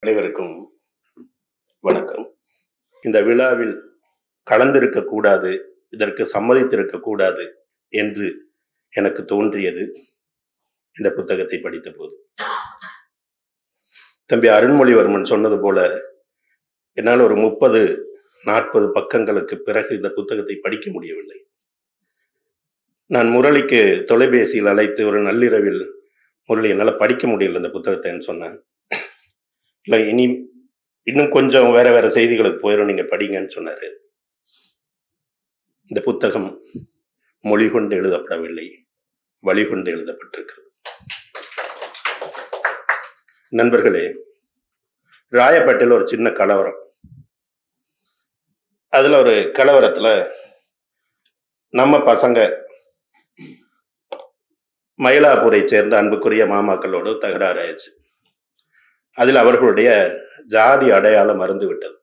அனைவருக்கும் வணக்கம். இந்த விழாவில் கலந்திருக்கக்கூடாது, இதற்கு சம்மதித்திருக்கக்கூடாது என்று எனக்கு தோன்றியது இந்த புத்தகத்தை படித்த போது. தம்பி அருண்மொழிவர்மன் சொன்னது போல என்னால் ஒரு 30-40 பக்கங்களுக்கு பிறகு இந்த புத்தகத்தை படிக்க முடியவில்லை. நான் முரளிக்கு தொலைபேசியில் அழைத்து ஒரு நள்ளிரவில், முரளி என்னால் படிக்க முடியல இந்த புத்தகத்தைன்னு சொன்னேன். இல்லை, இன்னும் கொஞ்சம் வேற செய்திகளுக்கு போயிடும், நீங்க படிங்கன்னு சொன்னாரு. இந்த புத்தகம் மொழி கொண்டு எழுதப்படவில்லை, வழி கொண்டு எழுதப்பட்டிருக்கிறது. நண்பர்களே, ராயப்பேட்டையில் ஒரு சின்ன கலவரம். அதுல ஒரு கலவரத்துல நம்ம பசங்க மயிலாப்பூரை சேர்ந்த அன்புக்குரிய மாமாக்களோடு தகராறு ஆயிடுச்சு. அதில் அவர்களுடைய ஜாதி அடையாளம் மறந்து விட்டது.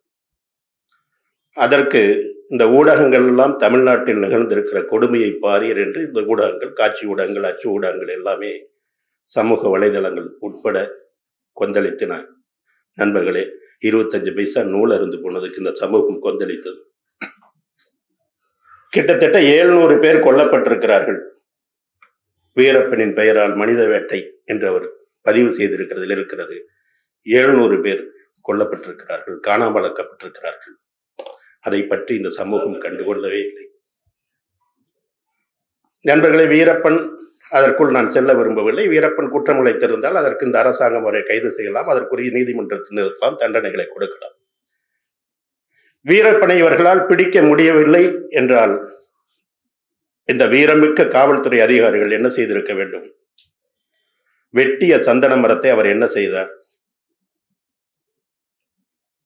அதற்கு இந்த ஊடகங்கள் எல்லாம் தமிழ்நாட்டில் நிகழ்ந்திருக்கிற கொடுமையை பாரீர் என்று இந்த ஊடகங்கள், காட்சி ஊடகங்கள், அச்சு ஊடகங்கள் எல்லாமே சமூக வலைதளங்கள் உட்பட கொந்தளித்தன. நண்பர்களே, 25 பைசா நூல் அருந்து போனதுக்கு இந்த சமூகம் கொந்தளித்தது. கிட்டத்தட்ட 700 பேர் கொல்லப்பட்டிருக்கிறார்கள். வீரப்பனின் பெயரால் மனித வேட்டை என்று அவர் பதிவு செய்திருக்கிறதில் இருக்கிறது. 700 பேர் கொல்லப்பட்டிருக்கிறார்கள், காணாமலாக்கப்பட்டிருக்கிறார்கள். அதை பற்றி இந்த சமூகம் கண்டுகொள்ளவே இல்லை. நண்பர்களே, வீரப்பன், அதற்குள் நான் செல்ல விரும்பவில்லை. வீரப்பன் குற்றம் இழைத்திருந்தால் அதற்கு இந்த அரசாங்கம் அவரை கைது செய்யலாம், அதற்குரிய நீதிமன்றத்தில் நிறுத்தலாம், தண்டனைகளை கொடுக்கலாம். வீரப்பனை இவர்களால் பிடிக்க முடியவில்லை என்றால் இந்த வீரமிக்க காவல்துறை அதிகாரிகள் என்ன செய்திருக்க வேண்டும்? வெட்டிய சந்தன மரத்தை அவர் என்ன செய்தார்?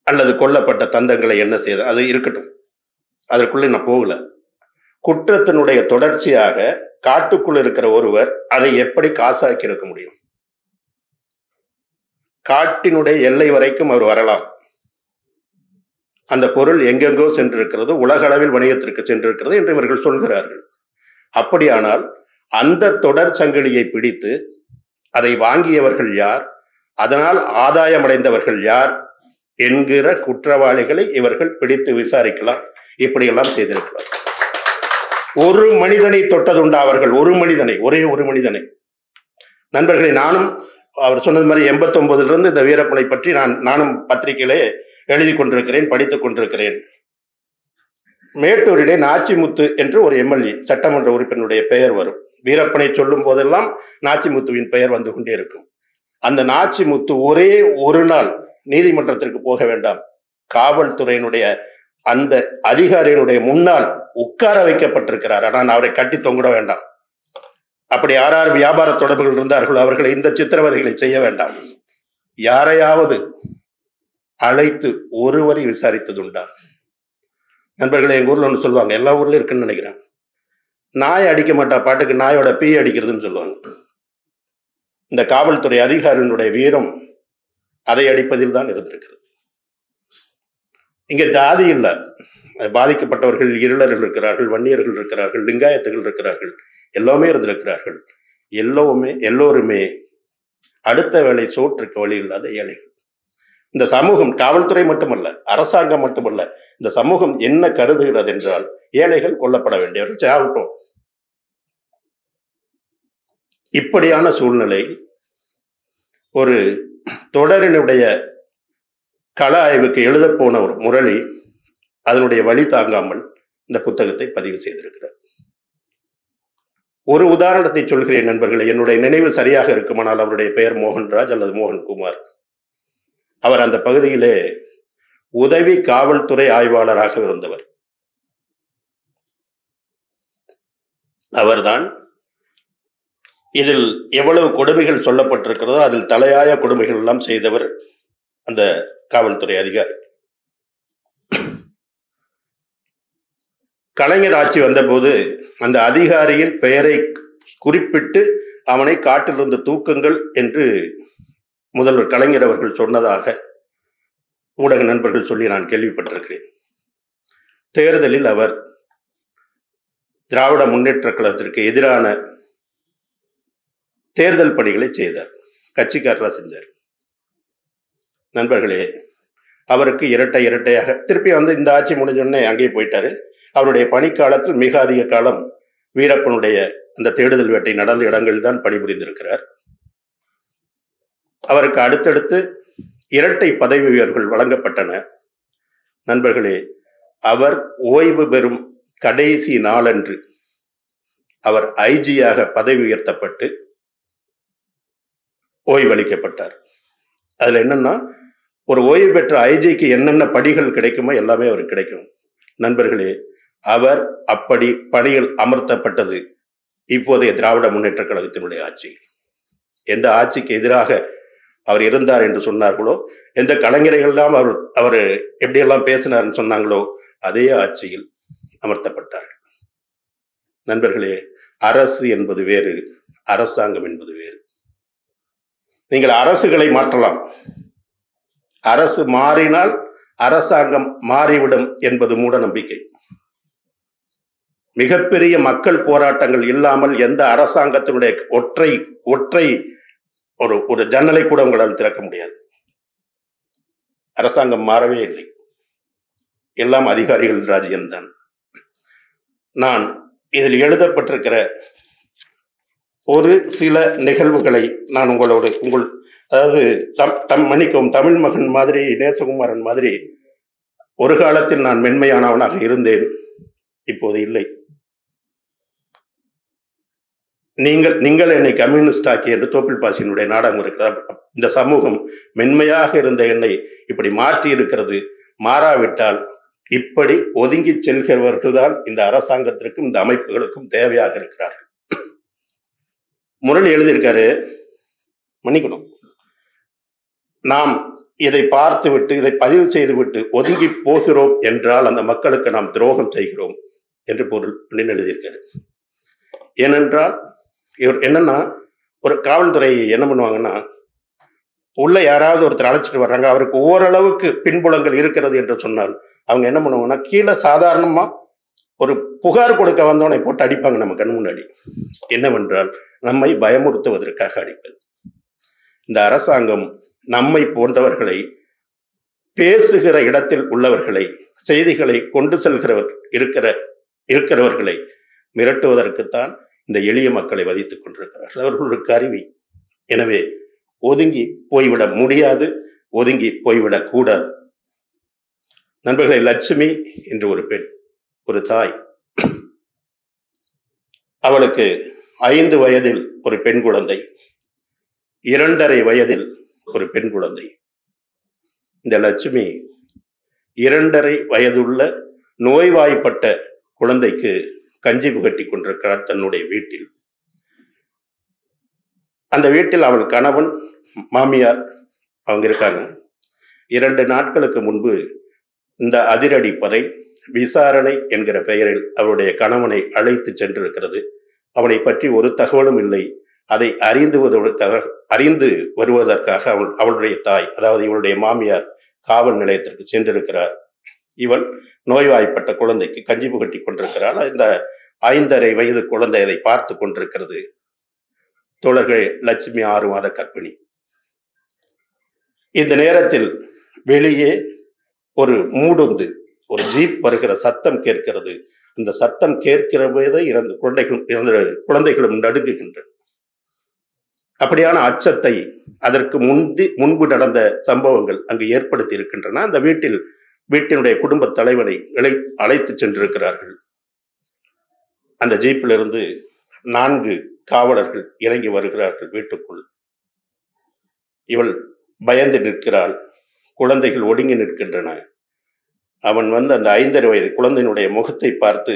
அல்லது கொல்லப்பட்ட தந்தங்களை என்ன செய்தார்? அது இருக்கட்டும், அதற்குள்ளே நான் போகல. குற்றத்தினுடைய தொடர்ச்சியாக காட்டுக்குள் இருக்கிற ஒருவர் அதை எப்படி காசாக்கி இருக்க முடியும்? காட்டினுடைய எல்லை வரைக்கும் அவர் வரலாம். அந்த பொருள் எங்கெங்கோ சென்றிருக்கிறது, உலக அளவில் வணிகத்திற்கு சென்றிருக்கிறது என்று இவர்கள் சொல்கிறார்கள். அப்படியானால் அந்த தொடர் சங்கிலியை பிடித்து அதை வாங்கியவர்கள் யார், அதனால் ஆதாயமடைந்தவர்கள் யார் என்கிற குற்றவாளிகளை இவர்கள் பிடித்து விசாரிக்கலாம். இப்படியெல்லாம் செய்திருக்கலாம். ஒரு மனிதனை தொட்டதுண்டா அவர்கள்? ஒரு மனிதனை, ஒரே ஒரு மனிதனை. நண்பர்களை, நானும் அவர் சொன்னது மாதிரி 89 இந்த வீரப்பனை பற்றி நானும் பத்திரிகையிலே எழுதி கொண்டிருக்கிறேன், படித்துக் கொண்டிருக்கிறேன். மேட்டூரிலே நாச்சிமுத்து என்று ஒரு எம்எல்ஏ, சட்டமன்ற உறுப்பினருடைய பெயர் வரும். வீரப்பனை சொல்லும் போதெல்லாம் நாச்சிமுத்துவின் பெயர் வந்து கொண்டே இருக்கும். அந்த நாச்சிமுத்து ஒரே ஒரு நாள் நீதிமன்றத்திற்கு போக வேண்டாம், காவல்துறையினுடைய அந்த அதிகாரியினுடைய முன்னால் உட்கார வைக்கப்பட்டிருக்கிறார். ஆனால் அவரை கட்டி தொங்கிட வேண்டாம். அப்படி யார் வியாபார தொடர்புகள் இருந்தார்களோ அவர்களை இந்த சித்திரவதைகளை செய்ய வேண்டாம். யாரையாவது அழைத்து ஒருவரை விசாரித்ததுண்டா? நண்பர்களே, எங்க ஊர்ல ஒன்று சொல்லுவாங்க, எல்லா ஊர்லயும் இருக்குன்னு நினைக்கிறேன், நாய் அடிக்க மாட்டா பாட்டுக்கு நாயோட பீ அடிக்கிறதுன்னு சொல்லுவாங்க. இந்த காவல்துறை அதிகாரியினுடைய வீரம் அதை அடிப்பதில் தான் இருந்திருக்கிறது. இங்க ஜாதி இல்லை, பாதிக்கப்பட்டவர்கள் இருளர்கள் இருக்கிறார்கள், வன்னியர்கள் இருக்கிறார்கள், லிங்காயத்துகள் இருக்கிறார்கள், எல்லாமே இருந்திருக்கிறார்கள். எல்லோருமே அடுத்த வேளை சோற்றுக்கு வழி இல்லாத ஏழைகள். இந்த சமூகம், காவல்துறை மட்டுமல்ல, அரசாங்கம் மட்டுமல்ல, இந்த சமூகம் என்ன கருதுகிறது என்றால் ஏழைகள் கொல்லப்பட வேண்டியவர்கள் சாகட்டும். இப்படியான சூழ்நிலை ஒரு தொடரினுடைய கள ஆய்வுக்கு எழுத போன ஒரு முரளி அதனுடைய வழி தாங்காமல் இந்த புத்தகத்தை பதிவு செய்திருக்கிறார். ஒரு உதாரணத்தை சொல்கிறேன் நண்பர்களே, என்னுடைய நினைவு சரியாக இருக்குமானால் அவருடைய பெயர் மோகன்ராஜ் அல்லது மோகன்குமார். அவர் அந்த பகுதியிலே உதவி காவல்துறை ஆய்வாளராக இருந்தவர். அவர்தான் இதில் எவ்வளவு கொடுமைகள் சொல்லப்பட்டிருக்கிறதோ அதில் தலையாய கொடுமைகள் எல்லாம் செய்தவர் அந்த காவல்துறை அதிகாரி. கலைஞர் ஆட்சி வந்தபோது அந்த அதிகாரியின் பெயரை குறிப்பிட்டு அவனை காட்டிலிருந்து தூக்குங்கள் என்று முதல்வர் கலைஞர் அவர்கள் சொன்னதாக ஊடக நண்பர்கள் சொல்லி நான் கேள்விப்பட்டிருக்கிறேன். தேர்தலில் அவர் திராவிட முன்னேற்ற கழகத்திற்கு எதிரான தேர்தல் பணிகளை செய்தார், கட்சிக்காரராக செஞ்சார். நண்பர்களே, அவருக்கு இரட்டையாக திருப்பி வந்து இந்த ஆட்சி முடிஞ்சோடனே அங்கேயே போயிட்டாரு. அவருடைய பணிக்காலத்தில் மிக அதிக காலம் வீரப்பனுடைய அந்த தேடுதல் வேட்டை நடந்த இடங்களில் தான் பணிபுரிந்திருக்கிறார். அவருக்கு அடுத்தடுத்து இரட்டை பதவி உயர்வுகள் வழங்கப்பட்டன. நண்பர்களே, அவர் ஓய்வு பெறும் கடைசி நாளன்று அவர் ஐஜியாக பதவி உயர்த்தப்பட்டு ஓய்வளிக்கப்பட்டார். அதுல என்னன்னா, ஒரு ஓய்வு பெற்ற ஐஜிக்கு என்னென்ன படிகள் கிடைக்குமோ எல்லாமே அவருக்கு கிடைக்கும். நண்பர்களே, அவர் அப்படி பணியில் அமர்த்தப்பட்டது இப்போதைய திராவிட முன்னேற்ற கழகத்தினுடைய ஆட்சி. எந்த ஆட்சிக்கு எதிராக அவர் இருந்தார் என்று சொன்னார்களோ, எந்த கலைஞர்கள் எல்லாம் அவர் எப்படியெல்லாம் பேசினார்னு சொன்னாங்களோ, அதே ஆட்சியில் அமர்த்தப்பட்டார்கள். நண்பர்களே, அரசு என்பது வேறு, அரசாங்கம் என்பது வேறு. நீங்கள் அரசுகளை மாற்றலாம், அரசு மாறினால் அரசாங்கம் மாறிவிடும் என்பது மூட நம்பிக்கை. மிகப்பெரிய மக்கள் போராட்டங்கள் இல்லாமல் எந்த அரசாங்கத்தினுடைய ஒற்றை ஒரு ஜன்னலை கூட உங்களால் திறக்க முடியாது. அரசாங்கம் மாறவே இல்லை, எல்லாம் அதிகாரிகள் ராஜ்யம்தான். நான் இதில் எழுதப்பட்டிருக்கிற ஒரு சில நிகழ்வுகளை நான் அதாவது மன்னிக்கவும், தமிழ் மகன் மாதிரி, நேசகுமாரன் மாதிரி ஒரு காலத்தில் நான் மென்மையானவனாக இருந்தேன், இப்போது இல்லை. நீங்கள் என்னை கம்யூனிஸ்ட் ஆக்கி என்று தோப்பில் பாசியினுடைய நாடகம் இருக்கிறது. இந்த சமூகம் மென்மையாக இருந்த என்னை இப்படி மாற்றி இருக்கிறது. மாறாவிட்டால் இப்படி ஒதுங்கி செல்கிறவர்கள் தான் இந்த அரசாங்கத்திற்கும் இந்த அமைப்புகளுக்கும் தேவையாக இருக்கிறார்கள். முரளி எழுதியிருக்காரு, மன்னிக்கணும், நாம் இதை பார்த்துவிட்டு இதை பதிவு செய்துவிட்டு ஒதுங்கி போகிறோம் என்றால் அந்த மக்களுக்கு நாம் துரோகம் செய்கிறோம் என்று பொருள் எழுதியிருக்காரு. ஏனென்றால் இவர் என்னன்னா, ஒரு காவல்துறை என்ன பண்ணுவாங்கன்னா, உள்ள யாராவது ஒருத்தர் அழைச்சிட்டு வர்றாங்க, அவருக்கு ஓரளவுக்கு பின்புலங்கள் இருக்கிறது என்று சொன்னால் அவங்க என்ன பண்ணுவாங்கன்னா, கீழே சாதாரணமா ஒரு புகார் கொடுக்க வந்தவனை போட்டு அடிப்பாங்க நம்ம கண் முன்னாடி. என்னவென்றால் நம்மை பயமுறுத்துவதற்காக அடிப்பது. இந்த அரசாங்கம் நம்மை போன்றவர்களை, பேசுகிற இடத்தில் உள்ளவர்களை, செய்திகளை கொண்டு செல்கிறவர் இருக்கிறவர்களை மிரட்டுவதற்குத்தான் இந்த எளிய மக்களை வதித்துக் கொண்டிருக்கிறார்கள். அவர்கள் ஒரு கருவி. எனவே ஒதுங்கி போய்விட முடியாது, ஒதுங்கி போய்விடக் கூடாது. நண்பர்களை, லட்சுமி என்று ஒரு பெண், ஒரு தாய். அவளுக்கு 5 வயதில் ஒரு பெண் குழந்தை, 2.5 வயதில் ஒரு பெண் குழந்தை. இந்த லட்சுமி 2.5 வயதுள்ள நோய்வாய்ப்பட்ட குழந்தைக்கு கஞ்சி புகட்டி கொண்டிருக்கிறார் தன்னுடைய வீட்டில். அந்த வீட்டில் அவள் கணவன், மாமியார் அவங்க இருக்காங்க. 2 நாட்களுக்கு முன்பு இந்த அதிரடி படை விசாரணை என்கிற பெயரில் அவருடைய கணவனை அழைத்து சென்றிருக்கிறது. அவனை பற்றி ஒரு தகவலும் இல்லை. அதை அறிந்து வருவதற்காக அவளுடைய தாய், அதாவது இவளுடைய மாமியார், காவல் நிலையத்திற்கு சென்றிருக்கிறார். இவள் நோய்வாய்ப்பட்ட குழந்தைக்கு கஞ்சி புகட்டி கொண்டிருக்கிறாள். இந்த 5.5 வயது குழந்தை அதை பார்த்து கொண்டிருக்கிறது. தோழர்களே, லட்சுமி 6 மாத கர்ப்பிணி. இந்த நேரத்தில் வெளியே ஒரு மூடுந்து, ஒரு ஜீப் வருகிற சத்தம் கேட்கிறது. இந்த சத்தம் கேட்கிற போதே குழந்தைகளும் நடுங்குகின்றன. அப்படியான அச்சத்தை அதற்கு முன்பு நடந்த சம்பவங்கள் அங்கு ஏற்படுத்தி இருக்கின்றன. அந்த வீட்டினுடைய குடும்ப தலைவனை அழைத்து சென்றிருக்கிறார்கள். அந்த ஜீப்பிலிருந்து 4 காவலர்கள் இறங்கி வருகிறார்கள் வீட்டுக்குள். இவள் பயந்து நிற்கிறாள். குழந்தைகள் ஒடுங்கி நிற்கின்றன. அவன் வந்து அந்த 5.5 வயது குழந்தையினுடைய முகத்தை பார்த்து,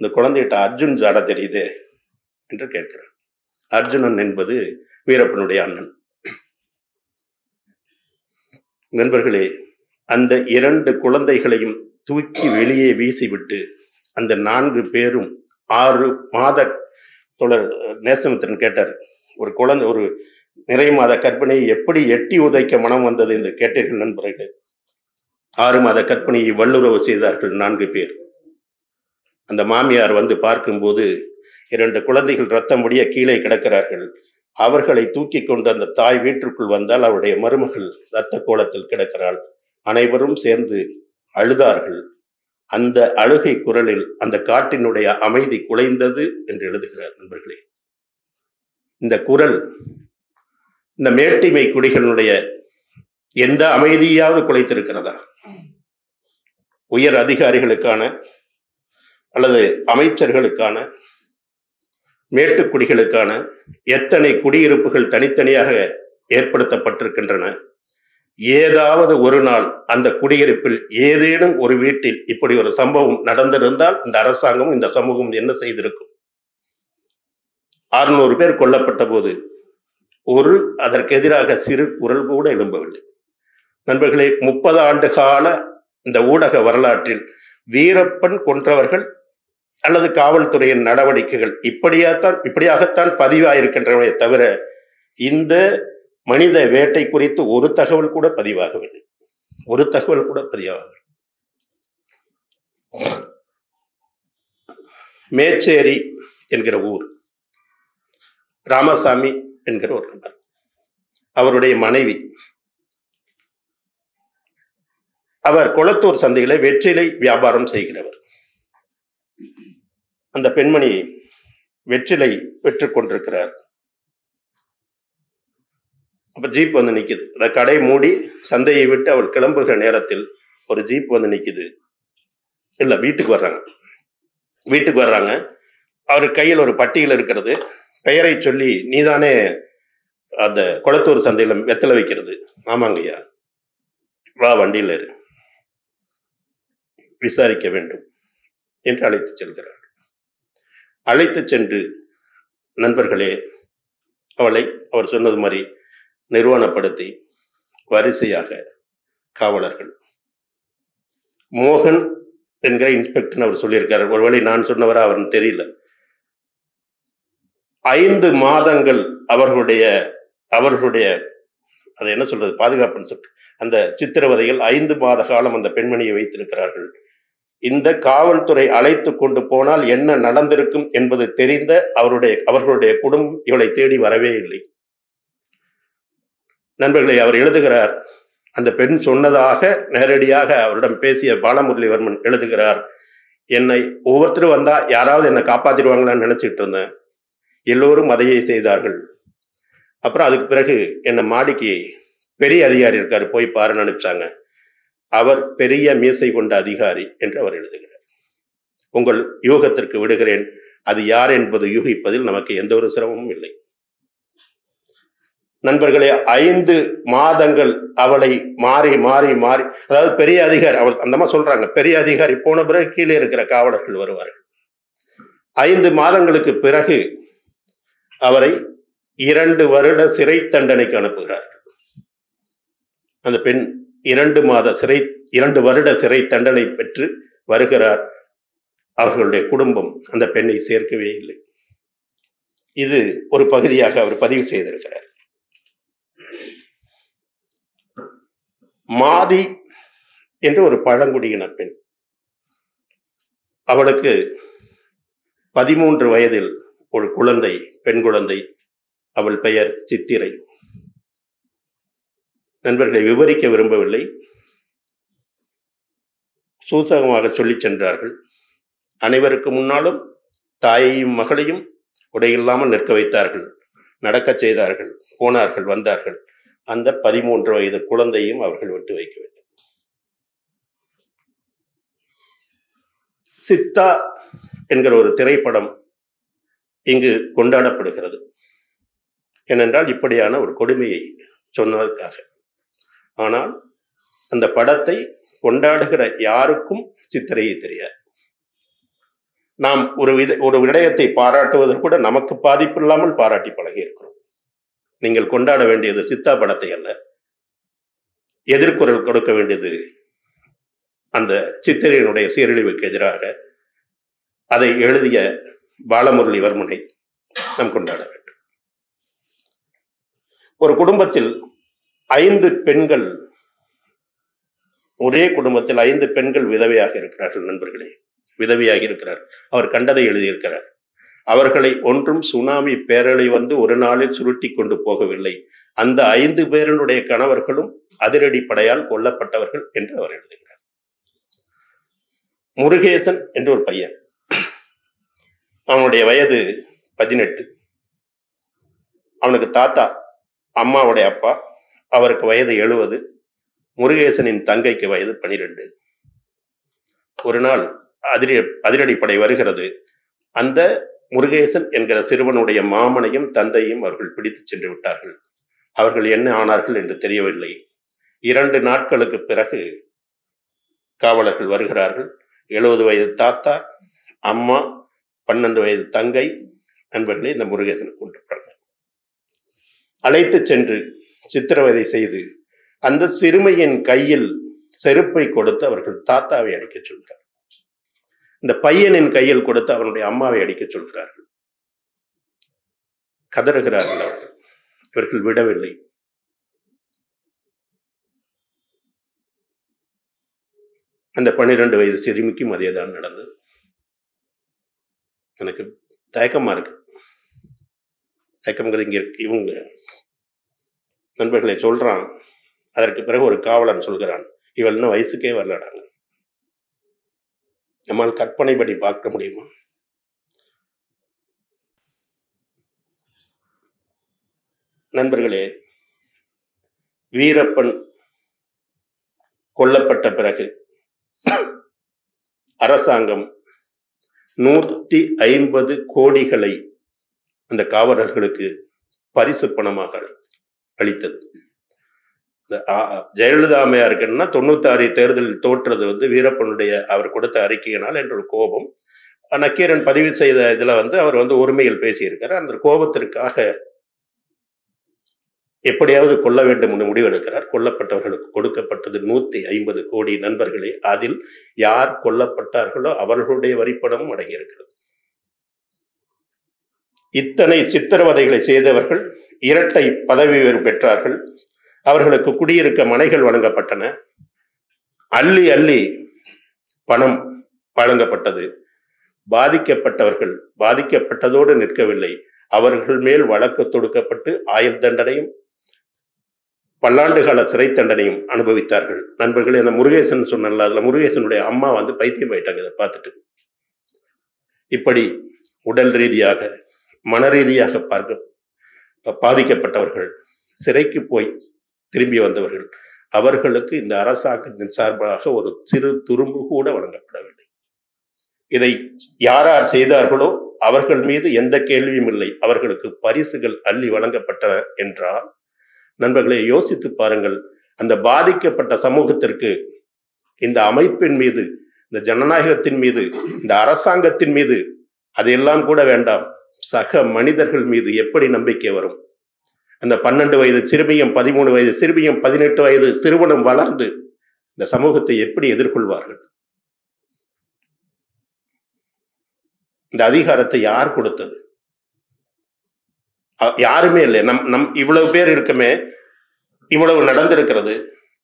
இந்த குழந்தைகிட்ட அர்ஜுன் ஜாட தெரியுது என்று கேட்கிறான். அர்ஜுனன் என்பது வீரப்பனுடைய அண்ணன். நண்பர்களே, அந்த 2 குழந்தைகளையும் தூக்கி வெளியே வீசிவிட்டு அந்த 4 பேரும் 6 மாத நேசமித்திரன் கேட்டார், ஒரு குழந்தை, ஒரு நிறை மாத கர்ப்பிணியை எப்படி எட்டி உதைக்க மனம் வந்தது என்று கேட்டீர்கள் நண்பர்களே. 6 மாத கர்ப்பிணியை வல்லுறவு செய்தார்கள் 4 பேர். அந்த மாமியார் வந்து பார்க்கும்போது 2 குழந்தைகள் ரத்தம் முடிய கீழே கிடக்கிறார்கள். அவர்களை தூக்கி கொண்டு அந்த தாய் வீட்டிற்குள் வந்தால் அவருடைய மருமகள் இரத்த கோலத்தில் கிடக்கிறாள். அனைவரும் சேர்ந்து அழுதார்கள். அந்த அழுகை குரலில் அந்த காட்டினுடைய அமைதி குலைந்தது என்று எழுதுகிறார். நண்பர்களே, இந்த குரல் இந்த மேட்டிமை குடிகளுடைய எந்த அமைதியாவது குலைத்திருக்கிறதா? உயர் அதிகாரிகளுக்கான அல்லது அமைச்சர்களுக்கான, மேட்டுக்குடிகளுக்கான எத்தனை குடியிருப்புகள் தனித்தனியாக ஏற்படுத்தப்பட்டிருக்கின்றன. ஏதாவது ஒரு நாள் அந்த குடியிருப்பில் ஏதேனும் ஒரு வீட்டில் இப்படி ஒரு சம்பவம் நடந்திருந்தால் இந்த அரசாங்கம், இந்த சமூகம் என்ன செய்திருக்கும்? 600 பேர் கொல்லப்பட்ட போது அதற்கு எதிராக சிறு குரல் கூட எழும்பவில்லை. நண்பர்களே, 30 ஆண்டு கால இந்த ஊடக வரலாற்றில் வீரப்பன் கொன்றவர்கள் அல்லது காவல்துறையின் நடவடிக்கைகள் இப்படியாகத்தான் பதிவாயிருக்கின்றன தவிர இந்த மனித வேட்டை குறித்து ஒரு தகவல் கூட பதிவாகவில்லை. ஒரு தகவல் கூட பதிவாகவில்லை. மேச்சேரி என்கிற ஊர், ராமசாமி என்கிற ஒரு நபர், அவருடைய மனைவி, அவர் கொளத்தூர் சந்தையில வெற்றிலை வியாபாரம் செய்கிறவர். அந்த பெண்மணி வெற்றிலை பெற்றுக் கொண்டிருக்கிறார். அப்ப ஜீப் வந்து நிக்குது. அந்த கடை மூடி சந்தையை விட்டு அவள் கிளம்புகிற நேரத்தில் ஒரு ஜீப் வந்து நிக்குது. இல்ல, வீட்டுக்கு வர்றாங்க. அவர் கையில் ஒரு பட்டியல் இருக்கிறது. பெயரை சொல்லி, நீதானே அந்த கொளத்தூர் சந்தையில வெத்தலை வைக்கிறது? ஆமாங்கய்யா. வா, வண்டியில் இரு, விசாரிக்க வேண்டும் என்று அழைத்து செல்கிறார். அழைத்து சென்று, நண்பர்களே, அவளை அவர் சொன்னது மாதிரி நிறுவனப்படுத்தி வரிசையாக காவலர்கள், மோகன் என்கிற இன்ஸ்பெக்டர் அவர் சொல்லியிருக்காரு. ஒருவேளை நான் சொன்னவரா அவர்னு தெரியல. 5 மாதங்கள் அவர்களுடைய அது என்ன சொல்றது, பாதுகாப்புன்னு சொல்லிட்டு அந்த சித்திரவதைகள் 5 மாத காலம் அந்த பெண்மணியை வைத்திருக்கிறார்கள். இந்த காவல்துறை அழைத்து கொண்டு போனால் என்ன நடந்திருக்கும் என்பது தெரிந்த அவர்களுடைய குடும்பம் இவளை தேடி வரவே இல்லை. நண்பர்களை, அவர் எழுதுகிறார், அந்த பெண் சொன்னதாக நேரடியாக அவரிடம் பேசிய பாலமுரளிவர்மன் எழுதுகிறார், என்னை ஒவ்வொருத்தரும் வந்தா யாராவது என்னை காப்பாத்திடுவாங்களான்னு நினைச்சிட்டு இருந்தேன். எல்லோரும் அதையே செய்தார்கள். அப்புறம் அதுக்கு பிறகு என்னை மாடிக்கு பெரிய அதிகாரி இருக்காரு, போய் பாருன்னு அனுப்பிச்சாங்க. அவர் பெரிய மீசை கொண்ட அதிகாரி என்று அவர் எழுதுகிறார். உங்கள் யூகத்திற்கு விடுகிறேன், அது யார் என்பது யூகிப்பதில் நமக்கு எந்த ஒரு சிரமமும் இல்லை. நண்பர்களே, 5 மாதங்கள் அவளை மாறி மாறி மாறி, அதாவது பெரிய அதிகாரி, அவர் அந்த சொல்றாங்க, பெரிய அதிகாரி போன பிறகு கீழே இருக்கிற காவலர்கள் வருவார்கள். 5 மாதங்களுக்கு பிறகு அவரை 2 வருட சிறை தண்டனைக்கு அனுப்புகிறார். அந்த பெண் 2 வருட சிறை தண்டனை பெற்று வருகிறார். அவர்களுடைய குடும்பம் அந்த பெண்ணை சேர்க்கவே இல்லை. இது ஒரு பகுதியாக அவர் பதிவு செய்திருக்கிறார். மாதி என்று ஒரு பழங்குடியின பெண், அவளுக்கு 13 வயதில் ஒரு குழந்தை, பெண் குழந்தை. அவள் பெயர் சித்திரை. நண்பர்களை விவரிக்க விரும்பவில்லை, சூசகமாக சொல்லி சென்றார்கள். அனைவருக்கு முன்னாலும் தாயையும் மகளையும் உடையில்லாமல் நிற்க வைத்தார்கள், நடக்க செய்தார்கள், போனார்கள், வந்தார்கள். அந்த 13 வயது குழந்தையும் அவர்கள் விட்டு வைக்கவில்லை. சித்தா என்கிற ஒரு திரைப்படம் இங்கு கொண்டாடப்படுகிறது. ஏனென்றால் இப்படியான ஒரு கொடுமையை சொன்னதற்காக. ஆனால் அந்த படத்தை கொண்டாடுகிற யாருக்கும் சித்திரையை தெரியாது. நாம் ஒரு விடயத்தை பாராட்டுவது கூட நமக்கு பாதிப்பு இல்லாமல் பாராட்டி பழகி இருக்கிறோம். நீங்கள் கொண்டாட வேண்டியது சித்தா படத்தை அல்ல, எதிர்குரல் கொடுக்க வேண்டியது அந்த சித்திரையினுடைய சீரழிவுக்கு எதிராக அதை எழுதிய பாலமுரளிவர்மனை நாம் கொண்டாட வேண்டும். ஒரு குடும்பத்தில் 5 பெண்கள், ஒரே குடும்பத்தில் 5 பெண்கள் விதவையாக இருக்கிறார்கள். நண்பர்களே, விதவையாக இருக்கிறார். அவர் கண்டதை எழுதியிருக்கிறார். அவர்களை ஒன்றும் சுனாமி பேரலை வந்து ஒரு நாளில் சுருட்டி கொண்டு போகவில்லை. அந்த 5 பேருடைய கணவர்களும் அதிரடிப்படையால் கொல்லப்பட்டவர்கள் என்று அவர் எழுதுகிறார். முருகேசன் என்று ஒரு பையன், அவனுடைய வயது 18. அவனுக்கு தாத்தா அம்மாவுடைய அப்பா, அவருக்கு வயது 70. முருகேசனின் தங்கைக்கு வயது 12. ஒரு நாள் அதிரடிப்படை வருகிறது. அந்த முருகேசன் என்கிற சிறுவனுடைய மாமனையும் தந்தையும் அவர்கள் பிடித்து சென்று விட்டார்கள். அவர்கள் என்ன ஆனார்கள் என்று தெரியவில்லை. 2 நாட்களுக்கு பிறகு காவலர்கள் வருகிறார்கள். 70 வயது தாத்தா, அம்மா, 12 வயது தங்கை நண்பர்களை இந்த முருகேசனை கொண்டிருப்பாங்க. அழைத்து சென்று சித்திரவதை செய்து அந்த சிறுமியின் கையில் செருப்பை கொடுத்து அவர்கள் தாத்தாவை அடிக்க சொல்கிறார். இந்த பையனின் கையில் கொடுத்து அவனுடைய அம்மாவை அடிக்க சொல்கிறார்கள். கதறுகிறார்கள் அவர்கள். இவர்கள் விடவில்லை. அந்த 12 வயது சிறுமிக்கும் அதேதான் நடந்தது. எனக்கு தயக்கமா இருக்கு. தயக்கம்ங்கிறது இங்க இவங்க நண்பர்களை சொல்றான். அதற்கு பிறகு ஒரு காவலன் சொல்கிறான், இவள் இன்னும் வயசுக்கே வரலடாங்க. நம்மால் கற்பனைப்படி பார்க்க முடியுமா? நண்பர்களே, வீரப்பன் கொல்லப்பட்ட பிறகு அரசாங்கம் 150 கோடிகளை அந்த காவலர்களுக்கு பரிசு பணமாக அளித்தது. ஜெயலலிதா அம்மையாருக்குன்னா 96 தேர்தலில் தோற்றது வந்து வீரப்பனுடைய அவர் கொடுத்த அறிக்கையினால் என்ற ஒரு கோபம். நக்கீரன் பதிவு செய்த இதுல வந்து அவர் வந்து உரிமையில் பேசியிருக்கிறார். அந்த கோபத்திற்காக எப்படியாவது கொல்ல வேண்டும் என்று முடிவெடுக்கிறார். கொல்லப்பட்டவர்களுக்கு கொடுக்கப்பட்டது 150 கோடி. நண்பர்களே, அதில் யார் கொல்லப்பட்டார்களோ அவர்களுடைய வரிப்பணமும் அடங்கியிருக்கிறது. இத்தனை சித்திரவதைகளை செய்தவர்கள் இரட்டை பதவி உயர்வு பெற்றார்கள். அவர்களுக்கு குடியிருக்க மனைகள் வழங்கப்பட்டன. அள்ளி அள்ளி பணம் வழங்கப்பட்டது. பாதிக்கப்பட்டவர்கள் பாதிக்கப்பட்டதோடு நிற்கவில்லை. அவர்கள் மேல் வழக்கு தொடுக்கப்பட்டு ஆயுள் தண்டனையும் பல்லாண்டு கால சிறை தண்டனையும் அனுபவித்தார்கள். நண்பர்களே, அந்த முருகேசன் சொன்னல, அதுல முருகேசனுடைய அம்மா வந்து பைத்தியம் ஆயிட்டாங்க இதை பார்த்துட்டு. இப்படி உடல் ரீதியாக மன ரீதியாக பாதிக்கப்பட்டவர்கள், சிறைக்கு போய் திரும்பி வந்தவர்கள், அவர்களுக்கு இந்த அரசாங்கத்தின் சார்பாக ஒரு சிறு துரும்பு கூட வழங்கப்படவில்லை. இதை யார் யார் செய்தார்களோ அவர்கள் மீது எந்த கேள்வியும் இல்லை. அவர்களுக்கு பரிசுகள் அள்ளி வழங்கப்பட்டன என்றால், நண்பர்களை யோசித்து பாருங்கள். அந்த பாதிக்கப்பட்ட சமூகத்திற்கு இந்த அமைப்பின் மீது, இந்த ஜனநாயகத்தின் மீது, இந்த அரசாங்கத்தின் மீது, அதையெல்லாம் கூட வேண்டாம், சக மனிதர்கள் மீது எப்படி நம்பிக்கை வரும்? அந்த 12 வயது சிறுமியும் 13 வயது சிறுமியும் 18 வயது சிறுவனும் வளர்ந்து இந்த சமூகத்தை எப்படி எதிர்கொள்வார்கள்? இந்த அதிகாரத்தை யார் கொடுத்தது? யாருமே இல்லை. நம் இவ்வளவு பேர் இருக்குமே, இவ்வளவு நடந்திருக்கிறது.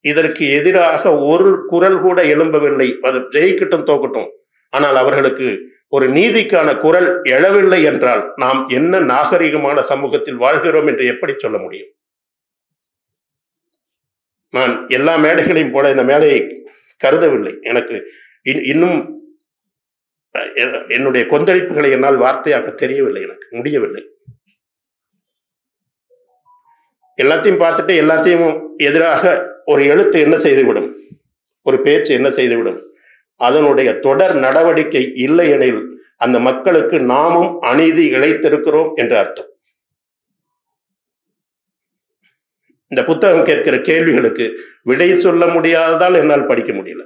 இதற்கு எதிராக ஒரு குரல் கூட எழும்பவில்லை. அது ஜெயிக்கட்டும் தோக்கட்டும், ஆனால் அவர்களுக்கு ஒரு நீதிக்கான குரல் எழவில்லை என்றால் நாம் என்ன நாகரிகமான சமூகத்தில் வாழ்கிறோம் என்று எப்படி சொல்ல முடியும்? நான் எல்லா மேடைகளையும் போல இந்த மேடையை கருதவில்லை. எனக்கு இன்னும் என்னுடைய கொந்தளிப்புகளை என்னால் வார்த்தையாக தெரியவில்லை, எனக்கு முடியவில்லை. எல்லாத்தையும் பார்த்துட்டு எல்லாத்தையும் எதிராக ஒரு எழுத்து என்ன செய்துவிடும், ஒரு பேச்சு என்ன செய்துவிடும்? அதனுடைய தொடர் நடவடிக்கை இல்லை எனில் அந்த மக்களுக்கு நாமும் அநீதி இழைத்திருக்கிறோம் என்று அர்த்தம். இந்த புத்தகம் கேட்கிற கேள்விகளுக்கு விடை சொல்ல முடியாததால் என்னால் படிக்க முடியல,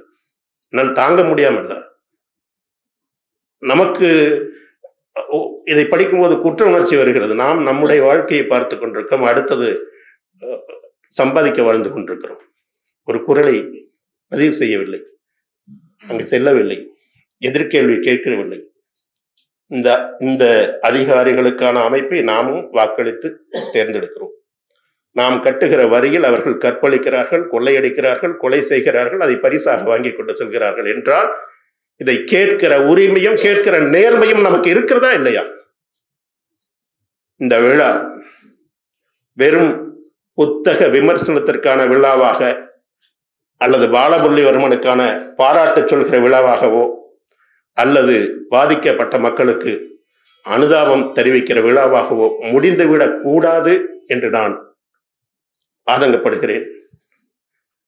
என்னால் தாங்க முடியாமல்ல. நமக்கு இதை படிக்கும்போது குற்ற உணர்ச்சி வருகிறது. நாம் நம்முடைய வாழ்க்கையை பார்த்து கொண்டிருக்கோம், அடுத்தது சம்பாதிக்க வாழ்ந்து கொண்டிருக்கிறோம். ஒரு குரலை பதிவு செய்யவில்லை, அங்கு செல்லவில்லை, எதிர்கேள்வி கேட்கவில்லை. இந்த அதிகாரிகளுக்கான அமைப்பை நாமும் வாக்களித்து தேர்ந்தெடுக்கிறோம். நாம் கட்டுகிற வரியில் அவர்கள் கற்பழிக்கிறார்கள், கொள்ளையடிக்கிறார்கள், கொலை செய்கிறார்கள், அதை பரிசாக வாங்கி கொண்டு செல்கிறார்கள் என்றால் இதை கேட்கிற உரிமையும் கேட்கிற நேர்மையும் நமக்கு இருக்கிறதா இல்லையா? இந்த விழா வெறும் புத்தக விமர்சனத்திற்கான விழாவாக அல்லது பாலமுரளிவர்மனுக்கான பாராட்டு சொல்கிற விழாவாகவோ அல்லது பாதிக்கப்பட்ட மக்களுக்கு அனுதாபம் தெரிவிக்கிற விழாவாகவோ முடிந்துவிடக் கூடாது என்று நான் ஆதங்கப்படுகிறேன்.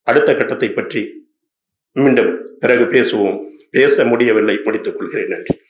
அடுத்த கட்டத்தை பற்றி மீண்டும் பிறகு பேசுவோம். பேச முடியவில்லை, முடித்துக் கொள்கிறேன். நன்றி.